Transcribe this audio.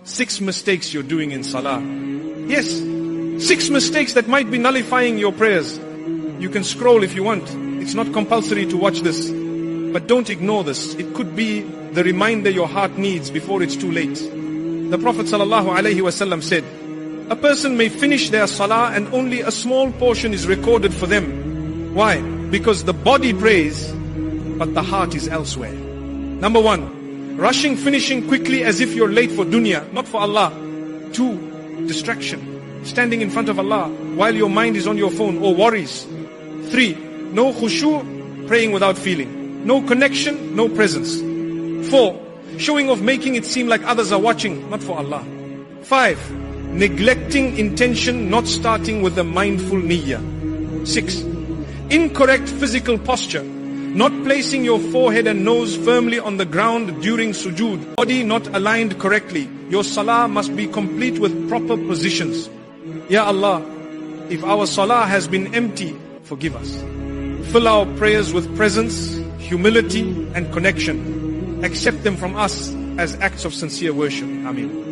6 mistakes you're doing in Salah. Yes, 6 mistakes that might be nullifying your prayers. You can scroll if you want. It's not compulsory to watch this. But don't ignore this. It could be the reminder your heart needs before it's too late. The Prophet ﷺ said, a person may finish their Salah and only a small portion is recorded for them. Why? Because the body prays, but the heart is elsewhere. Number 1, rushing, finishing quickly as if you're late for dunya, not for Allah. 2, distraction, standing in front of Allah while your mind is on your phone or worries. 3, no khushu', praying without feeling. No connection, no presence. 4, showing off, making it seem like others are watching, not for Allah. 5, neglecting intention, not starting with a mindful niyyah. 6, incorrect physical posture, not placing your forehead and nose firmly on the ground during sujood, body not aligned correctly. Your salah must be complete with proper positions. Ya Allah, if our salah has been empty, forgive us. Fill our prayers with presence, humility and connection. Accept them from us as acts of sincere worship. Ameen.